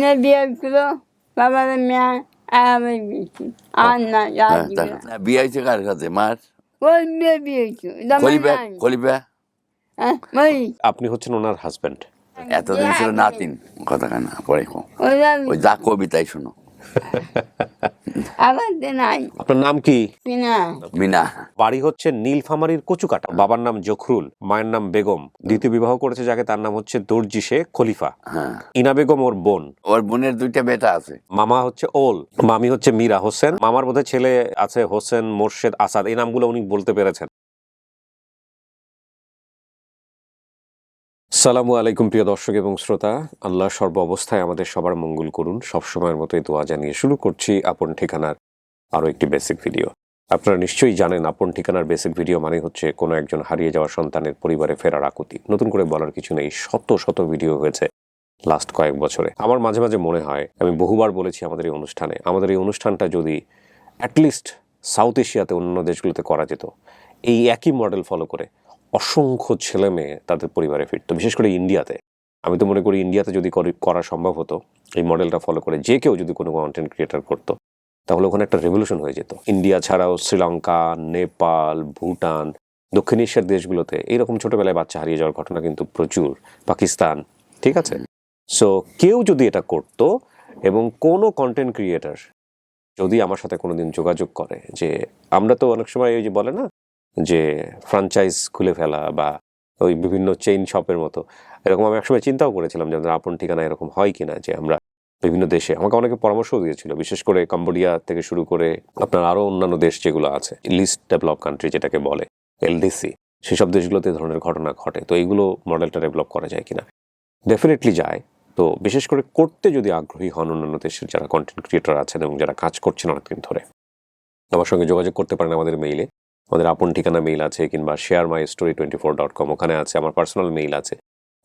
Ne বিয়েছিল বাবার মেয়ে আমি বিয়েছি আর না বিয়ে হয়েছে কার কাছে মার ওই মেয়ে বিয়েছি খলিফা ওই আপনি হচ্ছেন ওনার হাজবেন্ড। এতদিন ছিল নাতিন কথা কানা পরে ওই যা কবিতাই শোনো। আবার নাই আপনার নাম কি? পিনা মিনা। বাড়ি হচ্ছে নীলফামারীর কচুকাটা। বাবার নাম জখরুল, মায়ের নাম বেগম। দ্বিতীয় বিবাহ করেছে যাকে, তার নাম হচ্ছে দর্জি শেখ খলিফা। হ্যাঁ, ইনা বেগম ওর বোন। ওর বোনের দুইটা বেটা আছে। মামা হচ্ছে ওল, মামি হচ্ছে মীরা হোসেন। মামার বোধহয় ছেলে আছে হোসেন, মোর্শেদ, আসাদ। এই নামগুলো উনি বলতে পেরেছেন। সালামু আলাইকুম প্রিয় দর্শক এবং শ্রোতা। আল্লাহ সর্ব অবস্থায় আমাদের সবার মঙ্গল করুন। সবসময়ের মতোই দোয়া জানিয়ে শুরু করছি আপন ঠিকানার আরও একটি বেসিক ভিডিও। আপনারা নিশ্চয়ই জানেন আপন ঠিকানার বেসিক ভিডিও মানে হচ্ছে কোনো একজন হারিয়ে যাওয়া সন্তানের পরিবারে ফেরার আকুতি। নতুন করে বলার কিছু নেই, শত শত ভিডিও হয়েছে লাস্ট কয়েক বছরে। আমার মাঝে মাঝে মনে হয়, আমি বহুবার বলেছি আমাদের এই অনুষ্ঠানটা যদি অ্যাটলিস্ট সাউথ এশিয়াতে অন্য দেশগুলোতে করা যেত, এই একই মডেল ফলো করে অসংখ্য ছেলে মেয়ে তাদের পরিবারে ফিরত, বিশেষ করে ইন্ডিয়াতে। আমি তো মনে করি ইন্ডিয়াতে যদি করা সম্ভব হতো, এই মডেলটা ফলো করে যে কেউ যদি কোনো কন্টেন্ট ক্রিয়েটার করতো, তাহলে ওখানে একটা রেভলিউশন হয়ে যেত। ইন্ডিয়া ছাড়াও শ্রীলঙ্কা, নেপাল, ভুটান, দক্ষিণ এশিয়ার দেশগুলোতে এইরকম ছোটবেলায় বাচ্চা হারিয়ে যাওয়ার ঘটনা কিন্তু প্রচুর। পাকিস্তান, ঠিক আছে? সো কেউ যদি এটা করতো এবং কোনো কন্টেন্ট ক্রিয়েটার যদি আমার সাথে কোনোদিন যোগাযোগ করে, যে আমরা তো অনেক সময় ওই যে বলে না যে ফ্র্যাঞ্চাইজ খুলে ফেলা বা ওই বিভিন্ন চেইন শপের মতো, এরকম আমি একসময় চিন্তাও করেছিলাম যে আমাদের আপন ঠিকানা এরকম হয় কিনা, যে আমরা বিভিন্ন দেশে, আমাকে অনেকে পরামর্শও দিয়েছিল, বিশেষ করে কম্বোডিয়া থেকে শুরু করে আপনার আরও অন্যান্য দেশ যেগুলো আছে, লিস্ট ডেভেলপ কান্ট্রি যেটাকে বলে, এলডিসি, সেসব দেশগুলোতে এই ধরনের ঘটনা ঘটে। তো এইগুলো মডেলটা ডেভেলপ করা যায় কিনা? ডেফিনেটলি যায়। তো বিশেষ করে করতে যদি আগ্রহী হন অন্যান্য দেশের যারা কন্টেন্ট ক্রিয়েটর আছেন এবং যারা কাজ করছেন অনেকদিন ধরে, আমার সঙ্গে যোগাযোগ করতে পারেন আমাদের মেইলে। আমাদের আপন ঠিকানা মেইল আছে, কিংবা sharemystory24.com, ওখানে আছে। আমার পার্সোনাল মেইল আছে,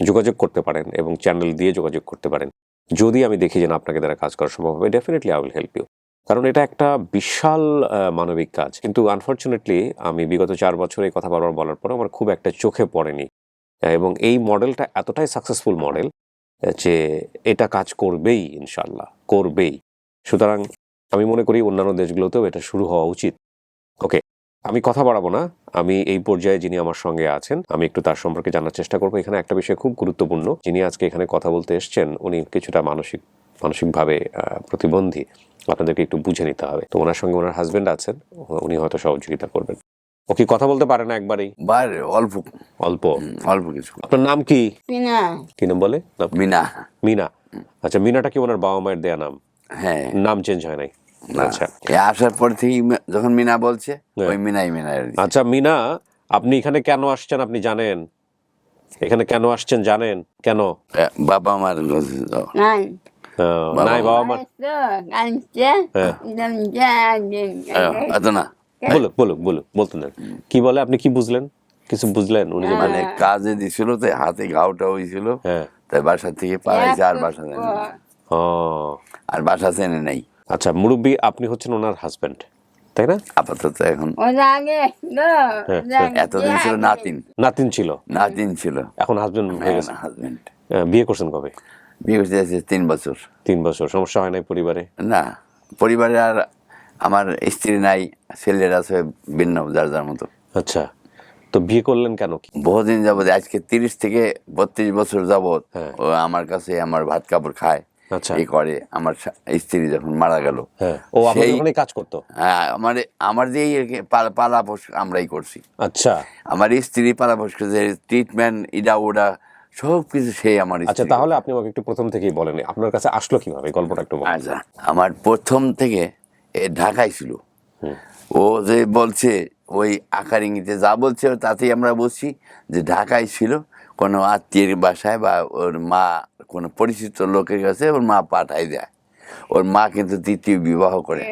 যোগাযোগ করতে পারেন এবং চ্যানেল দিয়ে যোগাযোগ করতে পারেন। যদি আমি দেখি যে আপনাকে দ্বারা কাজ করা সম্ভব হবে, definitely I will help you. কারণ এটা একটা বিশাল মানবিক কাজ। কিন্তু আনফর্চুনেটলি আমি বিগত 4 বছর এই কথা বারবার বলার পর আমার খুব একটা চোখে পড়েনি, এবং এই মডেলটা এতটাই সাকসেসফুল মডেল যে এটা কাজ করবেই, ইনশাল্লাহ করবেই। সুতরাং আমি মনে করি অন্যান্য দেশগুলোতেও এটা শুরু হওয়া উচিত। ওকে, আমি কথা বাড়াবো না। আমি এই পর্যায়ে যিনি আমার সঙ্গে আছেন, আমি একটু তার সম্পর্কে জানার চেষ্টা করবো। এখানে একটা বিষয় খুব গুরুত্বপূর্ণ, যিনি আজকে এখানে কথা বলতে এসছেন উনি কিছুটা মানসিকভাবে প্রতিবন্ধী। আপনাদেরকে একটু বুঝে নিতে হবে। তো ওনার সঙ্গে ওনার হাজবেন্ড আছেন, উনি হয়তো সহযোগিতা করবেন। ও কি কথা বলতে পারে না একবারেই? বাইরে অল্প অল্প অল্প কিছু। আপনার নাম কি? পিনা কি নাম বলে? মিনা। মিনা। আচ্ছা, মিনাটা কি ওনার বাবা মায়ের দেয়া নাম? হ্যাঁ, নাম চেঞ্জ হয় নাই? আচ্ছা, আসার পর থেকে যখন মিনা বলছে ওই মিনাই মিনা। আচ্ছা মিনা, আপনি এখানে কেন আসছেন আপনি জানেন? এখানে কেন আসছেন জানেন? কেন? বাবা মার নাই নাই বাবা মা। এত না বলতে দেন। কি বলে, আপনি কি বুঝলেন? কিছু বুঝলেন? উনি যে মানে কাজে দিছিল, তো হাতে ঘাওটা হয়েছিল, তাই বাসা থেকে পালাইছে। আর বাসা চেনে না, আর বাসা চেনে নাই। আচ্ছা মুরব্বী, আপনি হচ্ছেন ওনার হাজবেন্ড, তাই না? আপাতত এখন এতদিন ছিল নাতিন ছিল, এখন হাজবেন্ড হয়ে গেছে। হাজবেন্ড। বিয়ে করছেন কবে? বিয়ে করতে যাচ্ছে 3 বছর। 3 বছর। সমস্যা হয় নাই পরিবারে? না, পরিবারে আর আমার স্ত্রী নাই, ছেলের আছে ভিন্ন, যার যার মতো। আচ্ছা, তো বিয়ে করলেন কেন? বহুদিন যাবত, আজকে 30 থেকে 32 বছর যাবত ও আমার কাছে আমার ভাত কাপড় খায়, এই করে। আমার স্ত্রী যখন মারা গেল, ও আপনার ওখানেই কাজ করতো? আমার যে পালা পোষ আমরাই করছি। আচ্ছা, আমার স্ত্রী পালা পোষ করছে, ট্রিটমেন্ট, ইডা ওডা সব কিছু সেই আমার। আচ্ছা, তাহলে আপনি আমাকে একটু প্রথম থেকেই বলেন, আপনার কাছে আসলো কিভাবে, গল্পটা একটু বলেন। আচ্ছা, আমার প্রথম থেকে ঢাকায় ছিল। ও যে বলছে ওই আকার ইঙ্গিতে যা বলছে তাতেই আমরা বলছি যে ঢাকায় ছিল, কোনো আত্মীয়ের বাসায় বা ওর মা কোনো পরিচিত লোকের কাছে ওর মা পাঠাই দেয়। ওর মা কিন্তু দ্বিতীয় বিবাহ করে।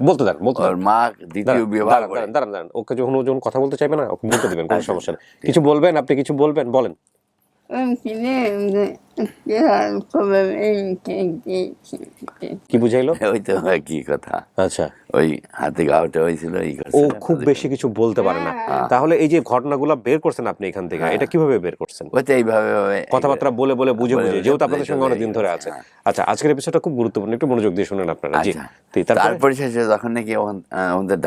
বলতে দেন। ওর মা দ্বিতীয় বিবাহ করে। দাঁড়ান, ওকে যখন কথা বলতে চাইবে না, ওকে বলতে দিবেন, কোনো সমস্যা নেই। কিছু বলবেন আপনি? কিছু বলবেন, বলেন। কি বুঝাইলো? ওই তো কি কথা, আচ্ছা, ওই হাতে ঘাওটা হয়েছিল এই ও করছে। খুব বেশি কিছু বলতে পারে না। তাহলে এই যে ঘটনাগুলো বের করছেন আপনি এখান থেকে, এটা কিভাবে বের করছেন? ওই তো এইভাবে কথাবার্তা বলে বলে বুঝে বলে বুঝে, বলে যেহেতু আপনাদের সঙ্গে বলে অনেকদিন ধরে আছে। হ্যাঁ। আচ্ছা, আজকের এপিসোডটা খুব গুরুত্বপূর্ণ, একটু মনোযোগ দিয়ে শুনেন আপনারা। জি, আচ্ছা, তারপরে তারপরে শেষে যখন নাকি ওখান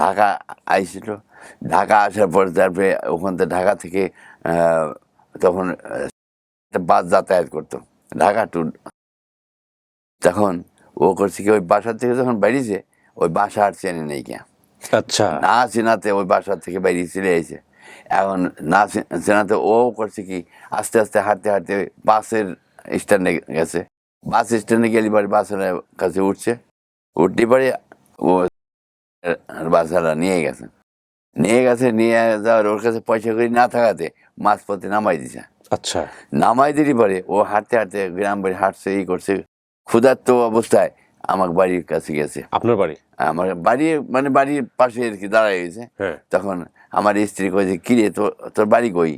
ঢাকা আইছিল, ঢাকা আসার পর তারপরে ওখান থেকে ঢাকা থেকে তখন একটা বাস যাতায়াত করতো ঢাকা টু, তখন ও করছে কি ওই বাসার থেকে যখন বেরিয়েছে ওই বাসা আর চেনে নেই কে, আচ্ছা, না চেনাতে ওই বাসার থেকে বেরিয়ে চলে এসেছে। এখন না চেনাতে ও করছে কি আস্তে আস্তে হাঁটতে হাঁটতে বাসের স্ট্যান্ডে গেছে, বাস স্ট্যান্ডে গেলে পরে বাসের কাছে উঠছে, উঠতে পারে ও বাসারা নিয়ে গেছে, নিয়ে যাওয়ার ওর কাছে পয়সা করে না থাকাতে মাঝপথে নামাই দিছে। আচ্ছা, নামাই দিলি পরে ও হাঁটতে হাঁটতে গ্রাম বাড়ি হাঁটছে, এই করছে, ক্ষুধার্ত অবস্থায় আমার বাড়ির কাছে গেছে। আপনার বাড়ি? আমার বাড়ি মানে বাড়ির পাশে আর কি দাঁড়ায় গেছে। হ্যাঁ। তখন আমার স্ত্রী কয়েছে কিরে তোর বাড়ি কই,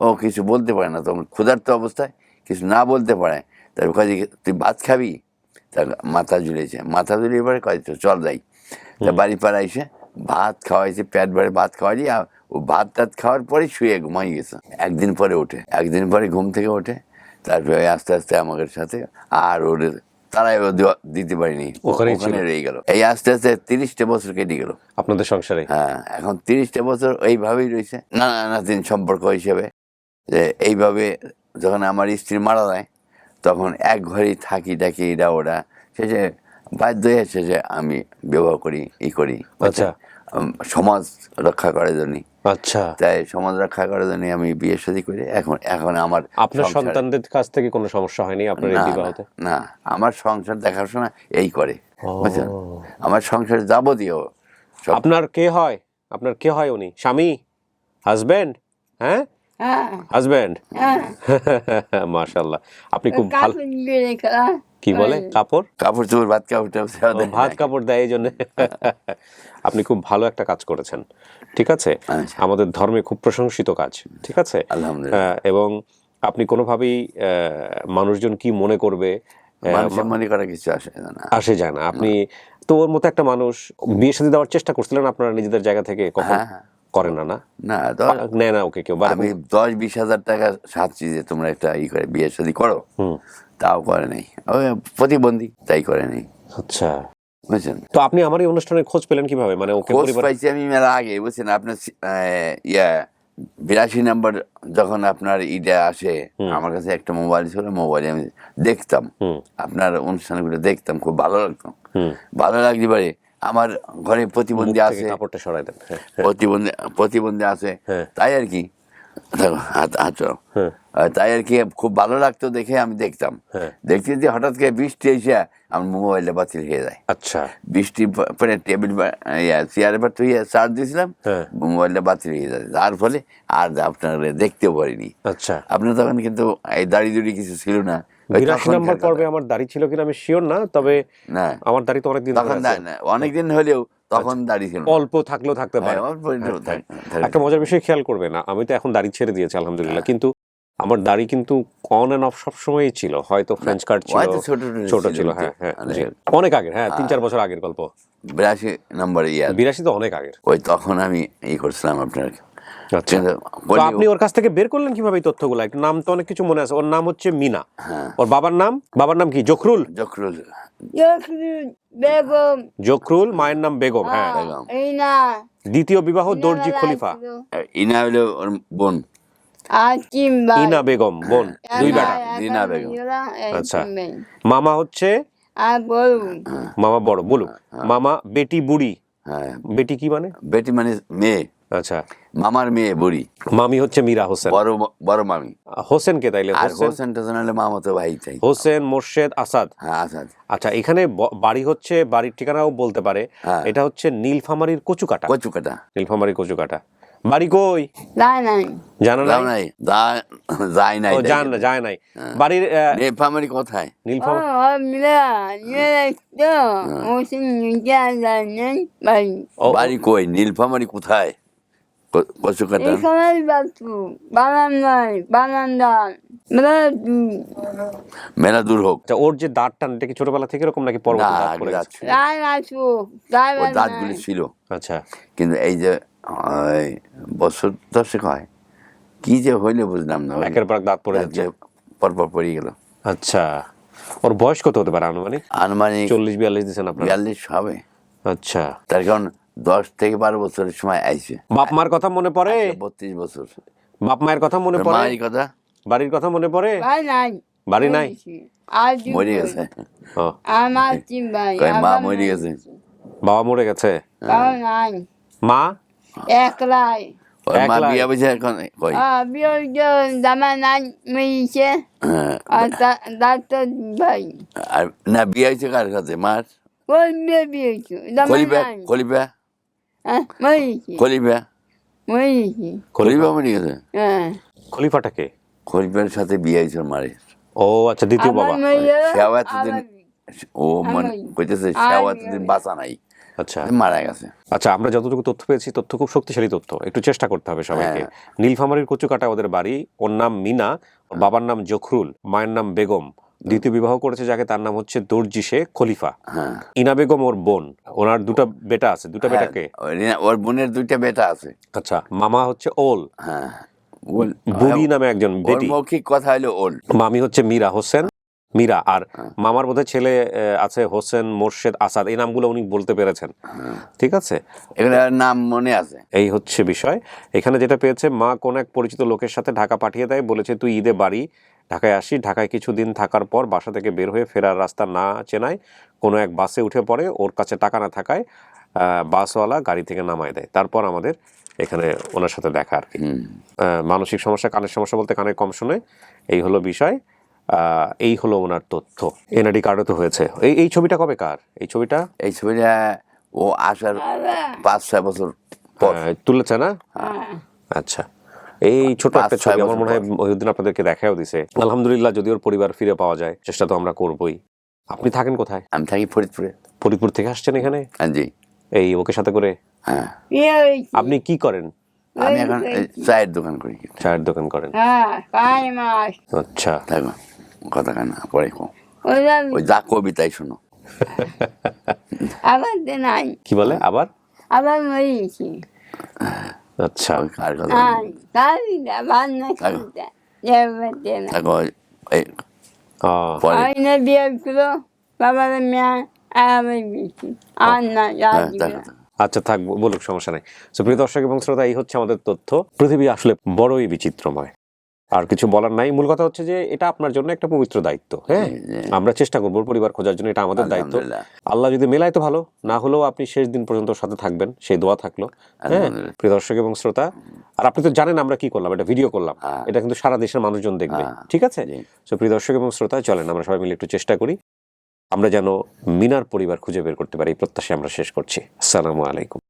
ও কিছু বলতে পারে না, তখন ক্ষুধার্ত অবস্থায় কিছু না বলতে পারে, তারপর কয়েছে তুই ভাত খাবি, তার মাথা ঝুলেছে, মাথা ঝুলিয়ে পরে কয়ে চল যাই। তা বাড়ি পাড়া এসে ভাত খাওয়াইছে, পেট ভরে ভাত খাওয়াইলি, আর ও ভাত টাত খাওয়ার পরে শুয়ে ঘুমাই গেছে। একদিন পরে ঘুম থেকে ওঠে, তারপরে আস্তে আস্তে আমাদের সাথে আর ওর তারাই দিতে পারিনি, ওখানে রয়ে গেল। এই আস্তে আস্তে 30টা বছর কেটে গেল আপনাদের সংসারে। হ্যাঁ, এখন 30টা বছর এইভাবেই রয়েছে নাতিন সম্পর্ক হিসেবে। যে এইভাবে যখন আমার স্ত্রী মারা যায় তখন এক ঘরেই থাকি ডাকি এটা ওরা, শেষে বাধ্য হয়েছে যে আমি বিবাহ করি করি। আচ্ছা, সমাজ রক্ষা করার জন্য। আচ্ছা, তাই সমাজ রক্ষা করার জন্য আমি বিয়ে শাদী করি। এখন আমার আপনার সন্তানদের কাছ থেকে কোনো সমস্যা হয়নি আপনার এই বিবাহতে? না, আমার সংসার দেখাশোনা এই করে, বুঝছেন, আমার সংসার যাবতীয়। আপনার কে হয়? আপনার কে হয় উনি? স্বামী? হাজবেন্ড? হ্যাঁ, হাজবেন্ড। মাশাআল্লাহ, আপনি খুব ভালো। কি বলে? কাপড় চোপড় ভাত কাপড় দেয়, এই জন্য। আপনি খুব ভালো একটা কাজ করেছেন, ঠিক আছে, আমাদের ধর্মে খুব প্রশংসিত কাজ, ঠিক আছে, আলহামদুলিল্লাহ। এবং আপনি কোনোভাবেই মানুষজন কি মনে করবে মনে করা কিছু আসে যায় না। আপনি তো ওর মতো একটা মানুষ, বিয়ে শাদী দেওয়ার চেষ্টা করছিলেন আপনারা নিজেদের জায়গা থেকে? কখন করে না? না না, নেয় না ওকে কেউ? আমি 10-20 হাজার টাকা সাথছি যে তোমরা একটা করে বিয়ে শাদী করো, তাও করে নাই, ওই প্রতিবন্ধী, তাই করে নাই। আচ্ছা, বুঝছেন। তো আপনি আমার এই অনুষ্ঠানের খোঁজ পেলেন কিভাবে? মানে ওকে খোঁজ পাইছি আমি মেলা আগে, বুঝছেন, আপনার 82 নম্বর যখন আপনার ইটা আসে, আমার কাছে একটা মোবাইল ছিল, মোবাইলে আমি দেখতাম আপনার অনুষ্ঠানগুলো, দেখতাম, খুব ভালো লাগতো। ভালো লাগতে পারে আমার ঘরে প্রতিবন্ধী আছে, প্রতিবন্ধী আছে, তাই আর কি, তাই আর কি খুব ভালো লাগতো দেখে আমি দেখতাম। দেখতে হঠাৎ করে বৃষ্টি এসে আমার মোবাইলটা বাতিল হয়ে যায়। আচ্ছা, বৃষ্টি পরে টেবিল চেয়ারের পর তুই চার্জ দিয়েছিলাম, মোবাইলটা বাতিল হয়ে যায়, যার ফলে আর আপনার দেখতেও পারিনি। আচ্ছা, আপনার তখন কিন্তু এই দাড়ি কিছু ছিল না। 82 নম্বর পর্বে আমার দাড়ি ছিল কিনা আমি শিওর না, তবে না, আমার দাড়ি তো অনেকদিন হলেও তখন দাড়ি ছিল, অল্প থাকলেও থাকতে পারে। একটা মজার বিষয় খেয়াল করবে না, আমি তো এখন দাড়ি ছেড়ে দিয়েছি আলহামদুলিল্লাহ, কিন্তু আমার দাড়ি কিন্তু অন এন্ড অফ সবসময়ই ছিল। হয়তো ফ্রেঞ্চ কাট ছিল, ছোট ছিল, হ্যাঁ হ্যাঁ, অনেক আগের, হ্যাঁ 3-4 বছর আগের গল্প। 82 নম্বর 82 তো অনেক আগের। ওই তখন আমি করছিলাম আপনার। আচ্ছা, আপনি ওর কাছ থেকে বের করলেন কিভাবে এই তথ্যগুলো? একটু নাম তো অনেক কিছু মনে আছে। ওর নাম হচ্ছে মিনা। ওর বাবার নাম কি? জখরুল জখরুল, মায়ের নাম বেগম। হ্যাঁ, দ্বিতীয় বিবাহ দর্জি খলিফা। ইনা হলো ওর বোন, ইনা বেগম বোন, 2 বেটা। ইনা বেগম। আচ্ছা, মামা হচ্ছে মামা বড়, বলুন। মামা বেটি বুড়ি। বেটি কি মানে? বেটি মানে মেয়ে। আচ্ছা, মামার মেয়ে বুড়ি। মামি হচ্ছে মীরা হোসেন, বড় মামি। হোসেন কে তাইলে? হোসেন টোসেন হলে মামাতো ভাই, চাই হোসেন মোর্শেদ আসাদ। হ্যাঁ, আসাদ। আচ্ছা, এখানে বাড়ি হচ্ছে, বাড়ির ঠিকানাও বলতে পারে, এটা হচ্ছে নীলফামারীর কচুকাটা। নীলফামারীর কচুকাটা। বাড়ি কই জানা নাই? যায় নাই। বাড়ির নীলফামারী কোথায়? নীলফামারী বাড়ি কই? নীলফামারী কোথায়? কচু কাটা এখানে বাচ্চু বারান্দা মেলা দূর হোক। আচ্ছা, ওর যে দাঁতটা এটা কি ছোটবেলা থেকে এরকম নাকি না, পরবর্তী দাঁত আগে পড়ে দাঁত গেছে? ছিল। রায় আছু ওর দাঁতগুলি ছিল, আচ্ছা, কিন্তু এই যে ওই বছর 10 হয় কি যে হইলে বুঝলাম না, ওই একের পর এক দাঁত পড়ে যাচ্ছে। পরপর পড়ে গেল। আচ্ছা, ওর বয়স কত হতে পারে আনুমানিক? আনুমানিক 40-42 দিচ্ছেন আপনারা? 42 হবে। আচ্ছা, তার কারণ 10 থেকে 12 বছরের সময় আইছে। বাপ মার কথা মনে পড়ে? 32 বছর। বাপ মায়ের কথা মনে পড়ে? মায়ের কথা বাড়ির কথা মনে পড়ে? ভাই নাই বাড়ি নাই? আজ মরে গেছে। ও, আমার তিন ভাই কয় মা আবার মরে গেছে। বাবা মরে গেছে। বাবা নাই মা? একলাই ওর মা একলাই? বিয়া বসে এখন কই বিয়োজন জামা নাই মেয়েছে হ্যাঁ, আর ডাক্তার ভাই আর না বিয়া হয়েছে কার কাছে? মার ওই মেয়ে বিয়েছে জামা খলিফা নাই খলিফা মরেছে খলিফা মরেছে খলিফা মরে গেছে। হ্যাঁ খলিফাটাকে? খলিফার সাথে বিয়ে হয়েছে ওর মারের। ও আচ্ছা, দ্বিতীয় আমার বাবা। মেয়ে সেও এতদিন ও মনে আমার- কইতেছে আর সেও এতদিন বাঁচা নাই, আচ্ছা মারা গেছে। আচ্ছা, আমরা যতটুকু তথ্য পেয়েছি, তথ্য খুব শক্তিশালী তথ্য, একটু চেষ্টা করতে হবে সবাইকে। নীলফামারীর কচুকাটা ওদের বাড়ি। ওর নাম মিনা, ওর বাবার নাম জখরুল, মায়ের নাম বেগম। দ্বিতীয় বিবাহ করেছে যাকে, তার নাম হচ্ছে দর্জি শেখ খলিফা। হ্যাঁ, ইনা বেগম ওর বোন। ওনার দুটো বেটা আছে। দুটো বেটাকে? ওর বোনের 2টা বেটা আছে। আচ্ছা, মামা হচ্ছে ওল, হ্যাঁ, বুড়ি নামে একজন ওর বেটি। মৌখিক কথা হলো ওল। মামি হচ্ছে মীরা হোসেন, মীরা। আর মামার বোধহয় ছেলে আছে হোসেন, মোর্শেদ, আসাদ। এই নামগুলো উনি বলতে পেরেছেন। ঠিক আছে, এগুলোর নাম মনে আছে। এই হচ্ছে বিষয়। এখানে যেটা পেয়েছে, মা কোন এক পরিচিত লোকের সাথে ঢাকা পাঠিয়ে দেয়, বলেছে তুই ঈদে বাড়ি ঢাকায় আসি। ঢাকায় কিছুদিন থাকার পর বাসা থেকে বের হয়ে ফেরার রাস্তা না চেনায় কোনো এক বাসে উঠে পড়ে। ওর কাছে টাকা না থাকায় বাসওয়ালা গাড়ি থেকে নামায় দেয়। তারপর আমাদের এখানে ওনার সাথে দেখা আর কি। মানসিক সমস্যা, কানের সমস্যা বলতে কানে কম শুনে, এই হলো বিষয়। এই হলো ওনার তথ্য। এনআইডি কার্ডও তো হয়েছে। এই ছবিটা কবে কার? এই ছবিটা এই ছবিটা ও আসার 5-6 বছর পর তুলেছে না? আচ্ছা, এই ছোট একটা 5-6 ছবি আমার বছর মনে হয় পর। ওইদিন আপনাদেরকে দেখাও দিছে। আলহামদুলিল্লাহ, যদি ওর পরিবার ফিরে পাওয়া যায়, চেষ্টা তো আমরা করবই। আপনি থাকেন কোথায়? আমি থাকি ফরিদপুরে। ফরিদপুর থেকে আসছেন এখানে হ্যাঁ জি, এই ওকে সাথে করে? হ্যাঁ। বিয়ে হয়েছে আপনি কি করেন? আমি এখন এই চায়ের দোকান করি। চায়ের দোকান করেন? হ্যাঁ 5 মাস আচ্ছা, থাকো, কথা কানা পরে কো, ওরা ওই যা কবিতাই শোনো। আবার নাই কি বলে আবার? আবার মরেছে আচ্ছা, ওই কার কথা হ্যাঁ কাবিটা বান্না খাইটা যাবে না থাকো, এই আহ, পরে আইনে বিয়ে করলো বাবার মেয়ে আবার বিয়েছি আর না হ্যাঁ, রাজি থাকো, থাকো। আচ্ছা থাক, বলুক, সমস্যা নাই। তো প্রিয় দর্শক এবং শ্রোতা, এই হচ্ছে আমাদের তথ্য। পৃথিবী আসলে বড়ই বিচিত্রময়, আর কিছু বলার নাই। মূল কথা হচ্ছে যে এটা আপনার জন্য একটা পবিত্র দায়িত্ব। হ্যাঁ, আমরা চেষ্টা করবো পরিবার খোঁজার জন্য, এটা আমাদের দায়িত্ব। আলহামদুলিল্লাহ। আল্লাহ যদি মেলায় তো ভালো, না হলেও আপনি শেষ দিন পর্যন্ত সাথে থাকবেন, সেই দোয়া থাকলো। হ্যাঁ, আলহামদুলিল্লাহ। প্রিয় দর্শক এবং শ্রোতা, আর আপনি তো জানেন আমরা কি করলাম, এটা ভিডিও করলাম, এটা কিন্তু সারা দেশের মানুষজন দেখবে। ঠিক আছে, জি। তো প্রিয় দর্শক এবং শ্রোতা, চলেন আমরা সবাই মিলে একটু চেষ্টা করি, আমরা যেন মিনার পরিবার খুঁজে বের করতে পারি। এই প্রত্যাশা আমরা শেষ করছি। আসসালামু আলাইকুম।